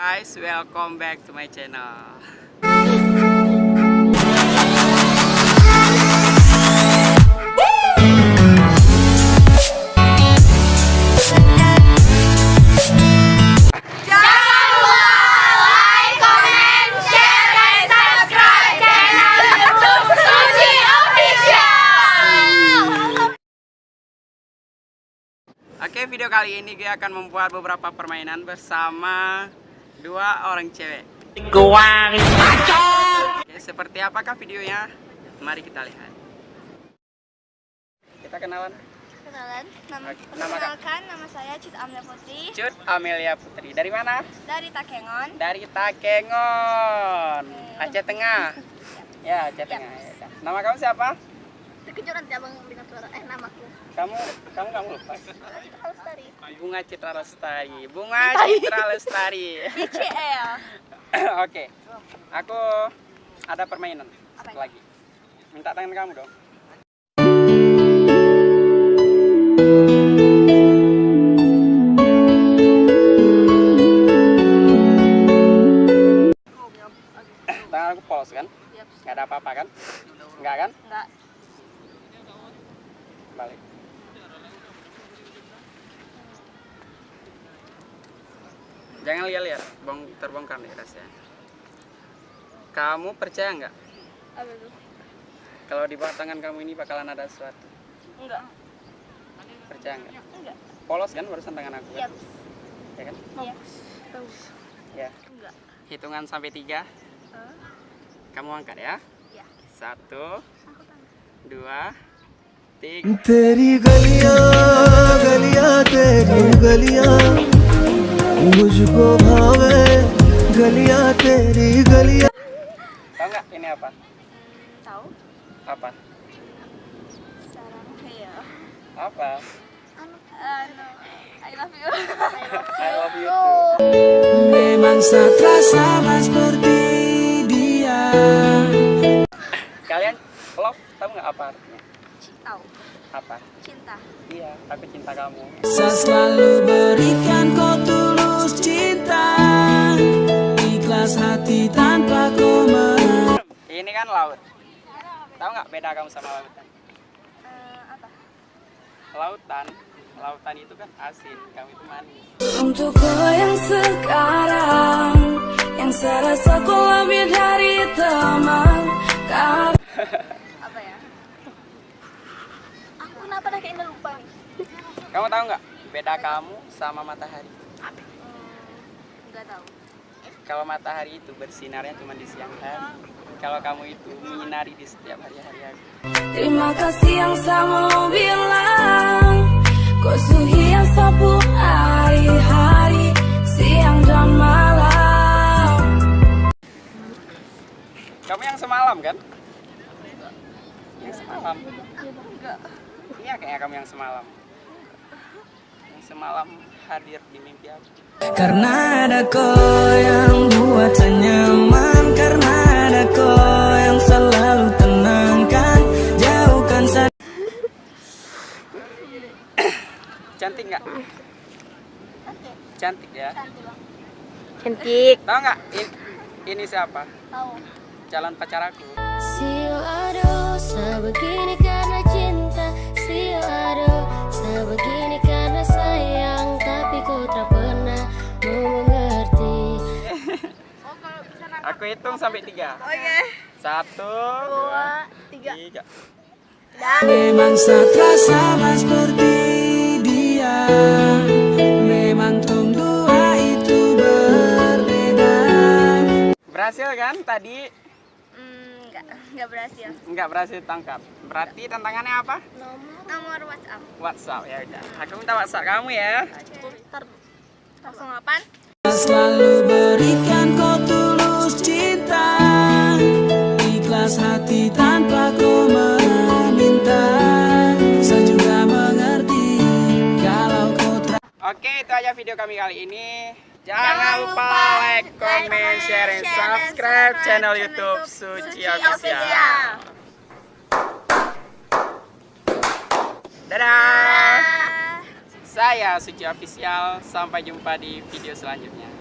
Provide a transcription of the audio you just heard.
Guys, welcome back to my channel. Oke, video kali ini gue akan membuat beberapa permainan bersama dua orang cewek. Oke, seperti apakah videonya? Mari kita lihat. Kita kenalan. Perkenalkan, nama saya Cut Amelia Putri. Cut Amelia Putri. Dari mana? Dari Takengon. Dari Takengon. Aceh Tengah. Ya, Aceh Tengah. Ya. Nama kamu siapa? Terkejut nanti abang dengar suara namaku. Kamu lupa. Citra Lestari. Bunga Citra Lestari. Bunga Citra Lestari. BCL. Oke. Aku ada permainan lagi. Minta tangan kamu dong. Tangan aku polos kan? Nggak ada apa-apa kan? Nggak kan? Enggak. Balik. Jangan lihat-lihat, terbongkar nih rasanya. Kamu percaya nggak? Apa itu? Kalau di bawah tangan kamu ini bakalan ada sesuatu. Enggak. Percaya nggak? Enggak. Polos kan barusan tangan aku kan? Yap. Ya kan? Iya. Bagus. Ya. Enggak. Hitungan sampai 3. Kamu angkat ya. Iya. 1, Aku tahu. 2, 3. तेरी गलियां गलियां तेरी गलियां मुझको भावे गलियां तेरी गलियां. Tahu nggak ini apa? Tahu? Apa? Sarang ya. Apa? I love you. I love you too. Memang tak sama seperti dia. Kalian love tahu nggak apa artinya? Tahu. Apa? Cinta. Iya, aku cinta kamu. Saya selalu berikan kau tulus cinta, ikhlas hati tanpa koma. Ini kan laut. Tahu nggak beda kamu sama lautan? Apa? Lautan itu kan asin, kamu itu manis. Untuk kau yang sekarang, yang serasa kau lebih dari teman. Apa ya? Aku kenapa dah kayaknya lupa nih? Kamu tahu nggak beda kamu sama matahari? Enggak tahu. Kalau matahari itu bersinarnya cuma di siang hari. Kalau kamu itu menyinari di setiap hari-hari aku. Terima kasih yang sama bilang, kau suhi yang sapu hari-hari, siang dan malam. Kamu yang semalam kan? Yang semalam? Enggak. Iya kayaknya kamu yang semalam. Yang semalam hadir di mimpi aku. Karena ada kau yang buat saya nyaman, karena ada kau yang selalu tenangkan, jauhkan saya. Cantik nggak? Cantik ya. Cantik. Tahu nggak ini siapa? Tahu. Calon pacar aku. Sio aduh, sebegini karena cinta. Sio aduh, sebegini karena sayang. Tapi ku tak pernah mau mengerti. Aku hitung sampai 3. Oke. 1, 2, 3. Memang tak sama seperti dia. Memang tong dua itu berbeda. Berhasil kan tadi? Enggak berhasil. Nggak berhasil tangkap. Berarti tantangannya apa? Nomor WhatsApp. WhatsApp ya udah. Aku minta WhatsApp kamu ya. Ntar 08. Selalu berikan kau tulus cinta, ikhlas hati tanpa kau meminta. Saya juga mengerti kalau kau Oke, itu aja video kami kali ini. Jangan lupa like, comment, share, and subscribe channel YouTube Suci Official. Dadah. Saya Suci Official. Sampai jumpa di video selanjutnya.